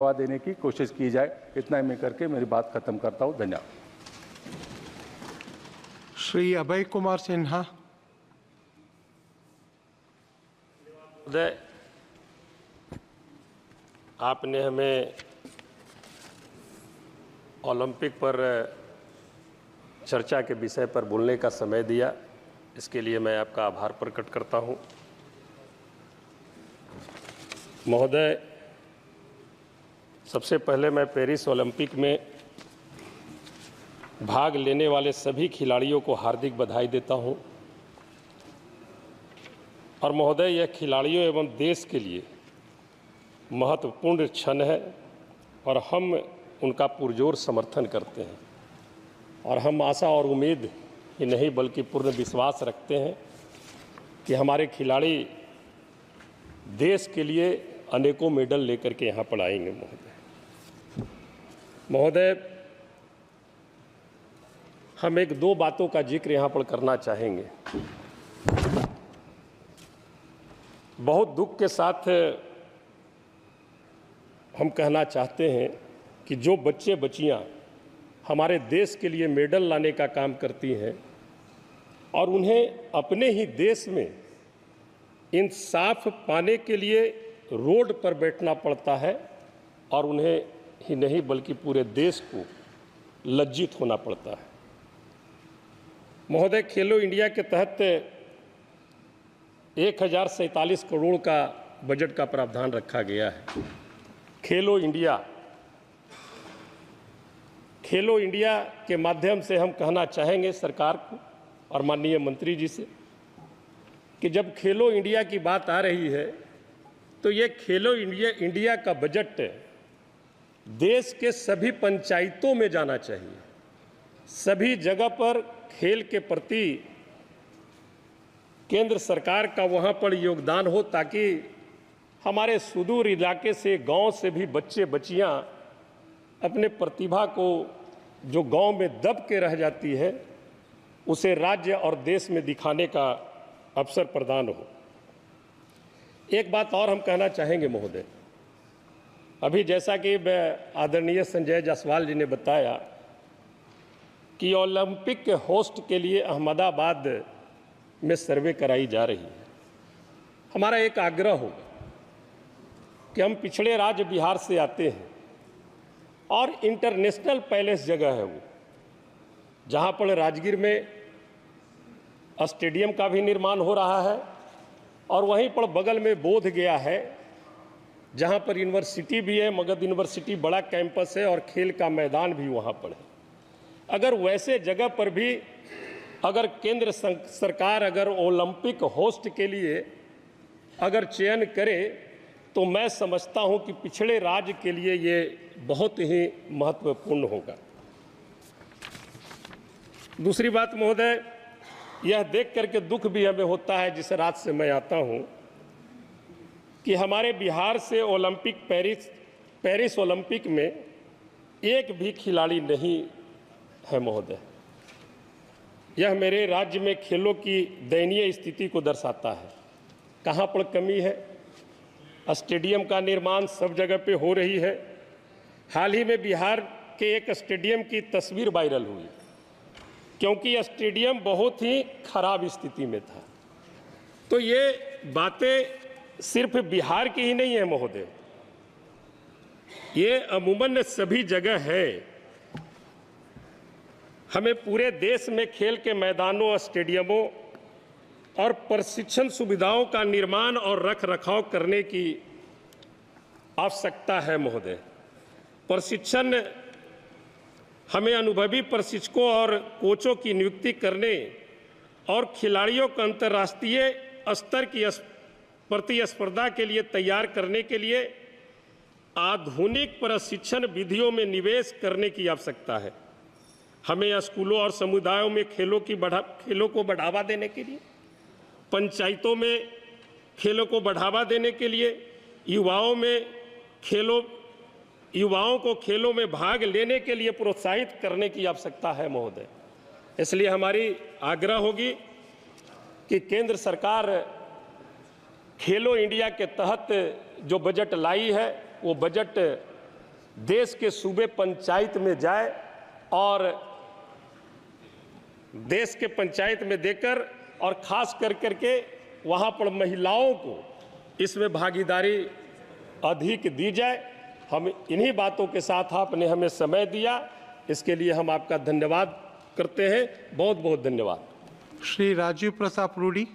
बढ़ावा देने की कोशिश की जाए। इतना ही मैं करके मेरी बात खत्म करता हूं। धन्यवाद। श्री अभय कुमार सिन्हा। महोदय, आपने हमें ओलंपिक पर चर्चा के विषय पर बोलने का समय दिया, इसके लिए मैं आपका आभार प्रकट करता हूं। महोदय, सबसे पहले मैं पेरिस ओलंपिक में भाग लेने वाले सभी खिलाड़ियों को हार्दिक बधाई देता हूं। और महोदय, यह खिलाड़ियों एवं देश के लिए महत्वपूर्ण क्षण है और हम उनका पुरजोर समर्थन करते हैं। और हम आशा और उम्मीद ही नहीं बल्कि पूर्ण विश्वास रखते हैं कि हमारे खिलाड़ी देश के लिए अनेकों मेडल लेकर के यहाँ पर आएंगे। महोदय, हम एक दो बातों का जिक्र यहाँ पर करना चाहेंगे। बहुत दुख के साथ हम कहना चाहते हैं कि जो बच्चे बच्चियाँ हमारे देश के लिए मेडल लाने का काम करती हैं और उन्हें अपने ही देश में इंसाफ पाने के लिए रोड पर बैठना पड़ता है और उन्हें ही नहीं बल्कि पूरे देश को लज्जित होना पड़ता है। महोदय, खेलो इंडिया के तहत 1047 करोड़ का बजट का प्रावधान रखा गया है। खेलो इंडिया के माध्यम से हम कहना चाहेंगे सरकार को और माननीय मंत्री जी से कि जब खेलो इंडिया की बात आ रही है तो ये खेलो इंडिया का बजट देश के सभी पंचायतों में जाना चाहिए। सभी जगह पर खेल के प्रति केंद्र सरकार का वहाँ पर योगदान हो ताकि हमारे सुदूर इलाके से गांव से भी बच्चे बच्चियाँ अपने प्रतिभा को जो गांव में दब के रह जाती है उसे राज्य और देश में दिखाने का अवसर प्रदान हो। एक बात और हम कहना चाहेंगे महोदय, अभी जैसा कि आदरणीय संजय जायसवाल जी ने बताया कि ओलंपिक के होस्ट के लिए अहमदाबाद में सर्वे कराई जा रही है। हमारा एक आग्रह होगा कि हम पिछड़े राज्य बिहार से आते हैं और इंटरनेशनल पैलेस जगह है वो, जहाँ पर राजगीर में स्टेडियम का भी निर्माण हो रहा है और वहीं पर बगल में बोध गया है जहाँ पर यूनिवर्सिटी भी है। मगध यूनिवर्सिटी बड़ा कैंपस है और खेल का मैदान भी वहाँ पर है। अगर वैसे जगह पर भी अगर केंद्र सरकार अगर ओलंपिक होस्ट के लिए अगर चयन करे तो मैं समझता हूँ कि पिछड़े राज्य के लिए ये बहुत ही महत्वपूर्ण होगा। दूसरी बात महोदय, यह देख करके दुख भी हमें होता है जिस राज्य से मैं आता हूँ कि हमारे बिहार से ओलंपिक पेरिस ओलंपिक में एक भी खिलाड़ी नहीं है महोदय। यह मेरे राज्य में खेलों की दयनीय स्थिति को दर्शाता है। कहाँ पर कमी है? स्टेडियम का निर्माण सब जगह पे हो रही है। हाल ही में बिहार के एक स्टेडियम की तस्वीर वायरल हुई क्योंकि यह स्टेडियम बहुत ही खराब स्थिति में था। तो ये बातें सिर्फ बिहार की ही नहीं है महोदय, ये अमूमन सभी जगह है। हमें पूरे देश में खेल के मैदानों, स्टेडियमों और प्रशिक्षण सुविधाओं का निर्माण और रखरखाव करने की आवश्यकता है महोदय। प्रशिक्षण हमें अनुभवी प्रशिक्षकों और कोचों की नियुक्ति करने और खिलाड़ियों को अंतर्राष्ट्रीय स्तर की प्रतिस्पर्धा के लिए तैयार करने के लिए आधुनिक प्रशिक्षण विधियों में निवेश करने की आवश्यकता है। हमें स्कूलों और समुदायों में खेलों को बढ़ावा देने के लिए, पंचायतों में खेलों को बढ़ावा देने के लिए, युवाओं को खेलों में भाग लेने के लिए प्रोत्साहित करने की आवश्यकता है महोदय। इसलिए हमारी आग्रह होगी कि केंद्र सरकार खेलो इंडिया के तहत जो बजट लाई है वो बजट देश के सूबे पंचायत में जाए और देश के पंचायत में देकर और खास कर करके वहाँ पर महिलाओं को इसमें भागीदारी अधिक दी जाए। हम इन्हीं बातों के साथ आपने हमें समय दिया, इसके लिए हम आपका धन्यवाद करते हैं। बहुत बहुत धन्यवाद। श्री राजीव प्रताप रूडी।